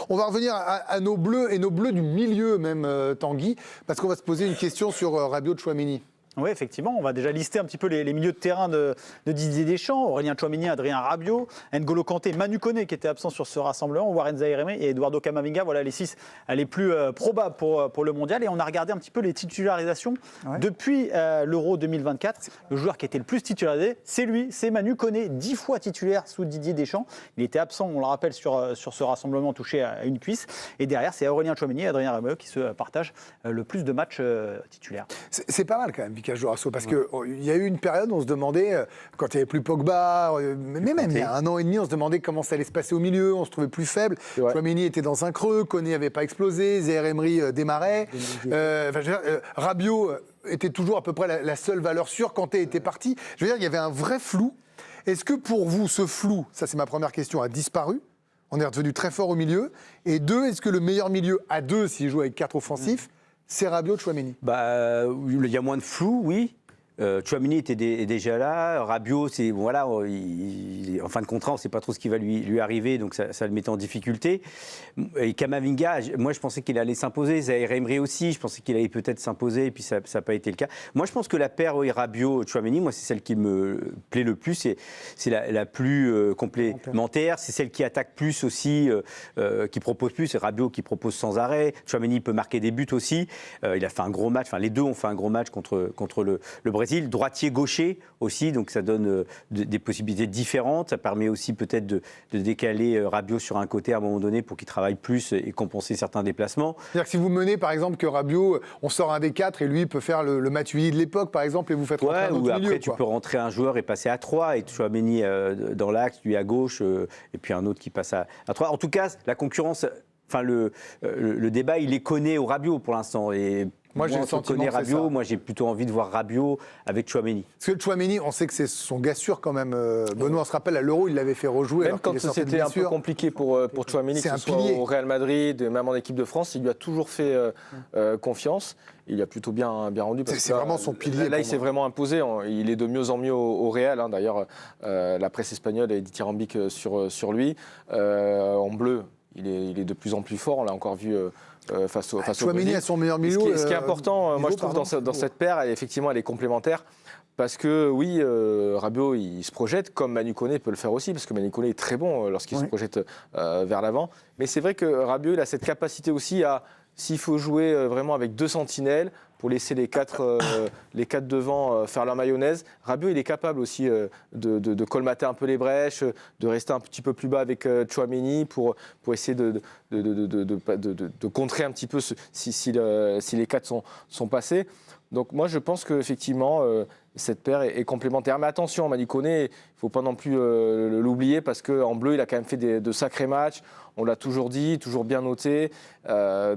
On va revenir à nos bleus et nos bleus du milieu même, Tanguy, parce qu'on va se poser une question sur Rabiot Tchouaméni. Oui, effectivement, on va déjà lister un petit peu les milieux de terrain de Didier Deschamps. Aurélien Tchouaméni, Adrien Rabiot, N'Golo Kanté, Manu Koné qui était absent sur ce rassemblement, Warren Zaïre-Emery et Eduardo Camavinga. Voilà les 6 les plus probables pour le mondial. Et on a regardé un petit peu les titularisations depuis l'Euro 2024. Le joueur qui était le plus titularisé, c'est lui, c'est Manu Koné, 10 fois titulaire sous Didier Deschamps. Il était absent, on le rappelle, sur ce rassemblement touché à une cuisse. Et derrière, c'est Aurélien Tchouaméni et Adrien Rabiot qui se partagent le plus de matchs titulaires. C'est pas mal quand même, Jorasso, parce qu'il y a eu une période où on se demandait, quand il n'y avait plus Pogba, mais même il y a 1 an et demi, on se demandait comment ça allait se passer au milieu, on se trouvait plus faible. Tchouaméni était dans un creux, Koné n'avait pas explosé, Zaïre-Emery démarrait. Rabiot était toujours à peu près la seule valeur sûre, Kanté était parti. Je veux dire, il y avait un vrai flou. Est-ce que pour vous, ce flou, ça c'est ma première question, a disparu ? On est redevenu très fort au milieu. Et 2, est-ce que le meilleur milieu à 2, s'il joue avec 4 offensifs, c'est Rabiot Tchouaméni? Il y a moins de flou, oui. Tchouaméni était déjà là. Rabiot, voilà, en fin de contrat, on ne sait pas trop ce qui va lui arriver, donc ça le met en difficulté. Et Camavinga, moi je pensais qu'il allait s'imposer. Zaïre-Emery aussi, je pensais qu'il allait peut-être s'imposer, et puis ça n'a pas été le cas. Moi je pense que la paire Rabiot-Tchouaméni, moi c'est celle qui me plaît le plus, c'est la plus complémentaire, c'est celle qui attaque plus aussi, qui propose plus. C'est Rabiot qui propose sans arrêt. Tchouaméni peut marquer des buts aussi. Il a fait un gros match, enfin les deux ont fait un gros match contre le Brésil. Droitier-gaucher aussi, donc ça donne des possibilités différentes. Ça permet aussi peut-être de décaler Rabiot sur un côté à un moment donné pour qu'il travaille plus et compenser certains déplacements. C'est-à-dire que si vous menez par exemple que Rabiot, on sort un des 4 et lui peut faire le Matuidi de l'époque par exemple et vous faites rentrer un autre milieu. Après tu peux rentrer un joueur et passer à 3 et Tchouaméni dans l'axe, lui à gauche et puis un autre qui passe à 3. En tout cas, la concurrence, le débat, il est Koné au Rabiot pour l'instant. Et moi, j'ai le sentiment que Rabiot, moi j'ai plutôt envie de voir Rabiot avec Tchouaméni. Parce que Tchouaméni, on sait que c'est son gars sûr quand même. Benoît, on se rappelle, à l'Euro, il l'avait fait rejouer. Même quand c'était un peu compliqué pour Tchouaméni, que ce soit au Real Madrid, même en équipe de France, il lui a toujours fait confiance. Il a plutôt bien rendu. C'est vraiment son pilier. Là, il s'est vraiment imposé. Il est de mieux en mieux au Real. D'ailleurs, la presse espagnole est dithyrambique sur lui. En bleu, il est de plus en plus fort. On l'a encore vu face au Tchouaméni a son meilleur milieu. Ce qui est important, moi je trouve, dans cette paire, elle est complémentaire. Parce que oui, Rabiot, il se projette, comme Manu Koné peut le faire aussi, parce que Manu Koné est très bon lorsqu'il se projette vers l'avant. Mais c'est vrai que Rabiot, il a cette capacité aussi à, s'il faut jouer vraiment avec 2 sentinelles, pour laisser les 4 devant faire leur mayonnaise. Rabiot, il est capable aussi de colmater un peu les brèches, de rester un petit peu plus bas avec Tchouaméni pour essayer de contrer un petit peu si les 4 sont passés. Donc moi, je pense qu'effectivement, cette paire est complémentaire. Mais attention, Manu Koné, il ne faut pas non plus l'oublier, parce qu'en bleu, il a quand même fait de sacrés matchs. On l'a toujours dit, toujours bien noté.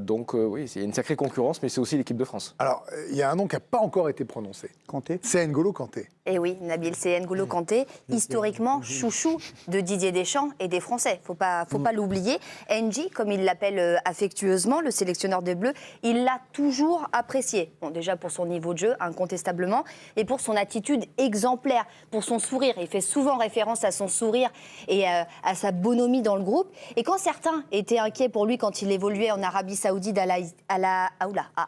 Donc oui, c'est une sacrée concurrence, mais c'est aussi l'équipe de France. Alors, il y a un nom qui n'a pas encore été prononcé. Kanté. C'est N'Golo Kanté. Et oui, Nabil, c'est N'Golo Kanté, historiquement chouchou de Didier Deschamps et des Français. Faut pas l'oublier. NG, comme il l'appelle affectueusement, le sélectionneur des Bleus, il l'a toujours apprécié. Bon, déjà pour son niveau de jeu, incontestablement, et pour son attitude exemplaire, pour son sourire. Il fait souvent référence à son sourire et à sa bonhomie dans le groupe. Et quand certains étaient inquiets pour lui quand il évoluait en Arabie Saoudite à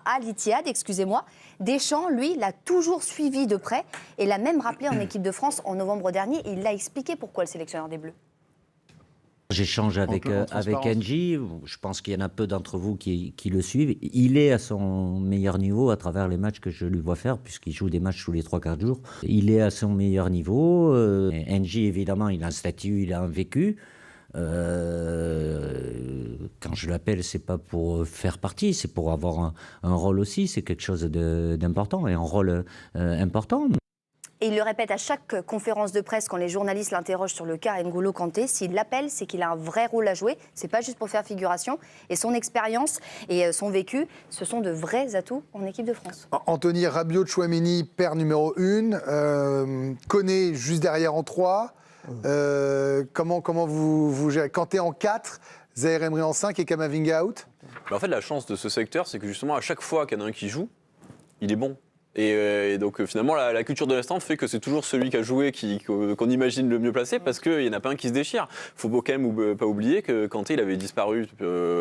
Al-Ittihad, excusez-moi, Deschamps, lui, l'a toujours suivi de près et l'a même rappelé en équipe de France en novembre dernier. Il l'a expliqué pourquoi le sélectionneur des Bleus. J'échange avec N'Golo. Je pense qu'il y en a peu d'entre vous qui le suivent. Il est à son meilleur niveau à travers les matchs que je lui vois faire, puisqu'il joue des matchs tous les 3-4 jours. Il est à son meilleur niveau. N'Golo, évidemment, il a un statut, il a un vécu. Quand je l'appelle, c'est pas pour faire partie, c'est pour avoir un rôle aussi. C'est quelque chose d'important et un rôle important. Et il le répète à chaque conférence de presse quand les journalistes l'interrogent sur le cas N'Golo Kanté. S'il l'appelle, c'est qu'il a un vrai rôle à jouer. C'est pas juste pour faire figuration. Et son expérience et son vécu, ce sont de vrais atouts en équipe de France. Anthony, Rabiot, Tchouaméni, paire numéro 1. Koné juste derrière en 3. Comment vous gérez? Kanté en 4, Zaïre-Emery en 5 et Camavinga out? En fait, la chance de ce secteur, c'est que justement, à chaque fois qu'il y en a un qui joue, il est bon. Et donc finalement, la culture de l'instant fait que c'est toujours celui qui a joué qu'on imagine le mieux placé parce qu'il n'y en a pas un qui se déchire. Il faut quand même pas oublier que Kanté, il avait disparu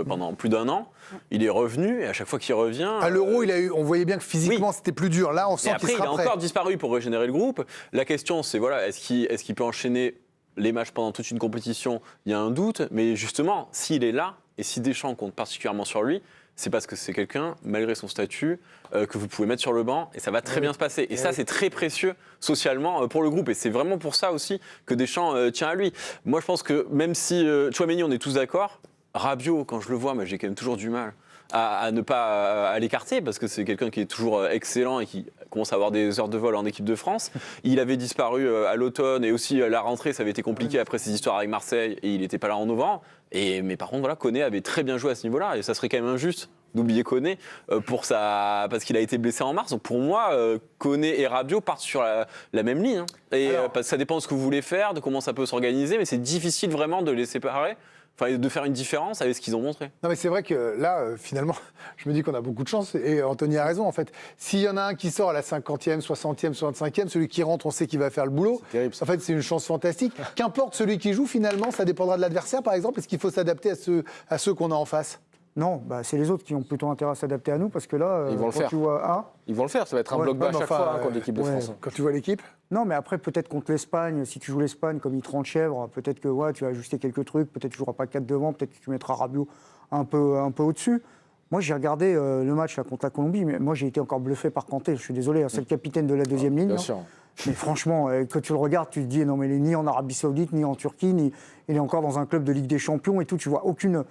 pendant plus d'1 an. Il est revenu et à chaque fois qu'il revient... À l'Euro, on voyait bien que physiquement, c'était plus dur. Là, on sent qu'il sera prêt. Il a encore disparu pour régénérer le groupe. La question, c'est est-ce qu'il peut enchaîner les matchs pendant toute une compétition? Il y a un doute. Mais justement, s'il est là et si Deschamps compte particulièrement sur lui, c'est parce que c'est quelqu'un, malgré son statut, que vous pouvez mettre sur le banc et ça va très bien se passer. Et ça, c'est très précieux socialement pour le groupe. Et c'est vraiment pour ça aussi que Deschamps tient à lui. Moi, je pense que même si Tchouaméni, on est tous d'accord, Rabiot, quand je le vois, j'ai quand même toujours du mal à ne pas à l'écarter parce que c'est quelqu'un qui est toujours excellent et qui commence à avoir des heures de vol en équipe de France. Il avait disparu à l'automne et aussi à la rentrée, ça avait été compliqué après ses histoires avec Marseille et il n'était pas là en novembre. Mais par contre, Koné avait très bien joué à ce niveau-là et ça serait quand même injuste d'oublier Koné parce qu'il a été blessé en mars. Donc pour moi, Koné et Rabiot partent sur la même ligne. Et ça dépend de ce que vous voulez faire, de comment ça peut s'organiser, mais c'est difficile vraiment de les séparer. Enfin, de faire une différence avec ce qu'ils ont montré. Non, mais c'est vrai que là, finalement, je me dis qu'on a beaucoup de chance. Et Anthony a raison, en fait. S'il y en a un qui sort à la 50e, 60e, 65e, celui qui rentre, on sait qu'il va faire le boulot. C'est terrible, ça. En fait, c'est une chance fantastique. Qu'importe celui qui joue, finalement, ça dépendra de l'adversaire, par exemple. Est-ce qu'il faut s'adapter à ceux qu'on a en face? Non, c'est les autres qui ont plutôt intérêt à s'adapter à nous parce que là, ils vont le faire. Tu vois, ils vont le faire, ça va être un bloc bas à chaque fois contre l'équipe de France. Quand tu vois l'équipe? Non, mais après, peut-être contre l'Espagne, si tu joues l'Espagne comme il te rend chèvre, peut-être que tu vas ajuster quelques trucs, peut-être que tu ne joueras pas 4 devant, peut-être que tu mettras Rabiot un peu au-dessus. Moi, j'ai regardé le match là, contre la Colombie, mais moi, j'ai été encore bluffé par Kanté. Je suis désolé, c'est le capitaine de la deuxième ligne. Bien sûr. Mais franchement, quand tu le regardes, tu te dis, non, mais il est ni en Arabie Saoudite, ni en Turquie, il est encore dans un club de Ligue des Champions et tout. Tu vois aucune.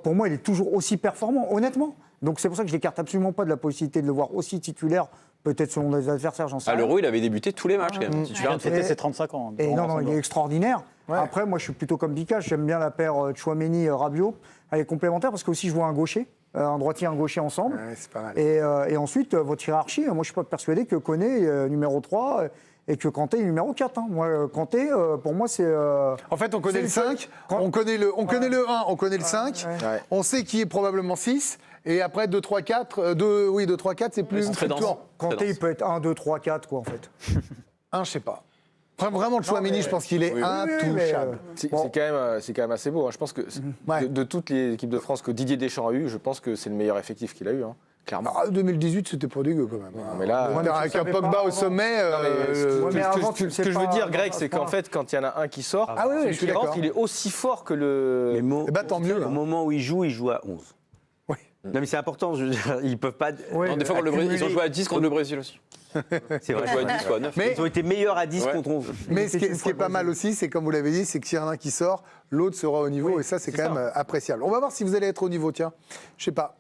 Pour moi, il est toujours aussi performant, honnêtement. Donc c'est pour ça que je l'écarte absolument pas de la possibilité de le voir aussi titulaire, peut-être selon les adversaires, j'en sais rien. À l'Euro, il avait débuté tous les matchs quand même. Il vient de fêter ses 35 ans. Et non, il est extraordinaire. Ouais. Après, moi, je suis plutôt comme Bika. J'aime bien la paire Tchouaméni-Rabiot. Elle est complémentaire parce que aussi je vois un gaucher, un droitier, un gaucher ensemble. Ouais, c'est pas mal. Et ensuite, votre hiérarchie, moi, je suis pas persuadé que Koné est numéro 3 et que Kanté est numéro 4. Hein. Moi, Kanté, pour moi, c'est... En fait, on connaît le 5, on connaît le 1, on connaît le 5, on sait qui est probablement 6, et après 2, 3, 4, 2, 3, 4, c'est plus... C'est très dense. Kanté, il peut être 1, 2, 3, 4, quoi, en fait. 1, je sais pas. Vraiment, le Tchouaméni, je pense qu'il est intouchable. C'est quand même assez beau. Hein. Je pense que de toutes les équipes de France que Didier Deschamps a eu, je pense que c'est le meilleur effectif qu'il a eu. Hein. Clairement. 2018, c'était pas dégueu quand même. Non, mais là, avec un Pogba au sommet. Ce que je veux dire, Greg, c'est qu'en fait, quand il y en a un qui sort, je suis d'accord. il est aussi fort que le. Tant mieux. Au moment où il joue à 11. Oui. Non, mais c'est important. Ils peuvent pas. Non, des fois, ils ont joué à 10 contre le Brésil aussi. C'est vrai. Ils ont joué à 10 ou à 9. Mais ils ont été meilleurs à 10 contre 11. Mais ce qui est pas mal aussi, c'est comme vous l'avez dit, c'est que s'il y en a un qui sort, l'autre sera au niveau. Et ça, c'est quand même appréciable. On va voir si vous allez être au niveau. Tiens, je sais pas.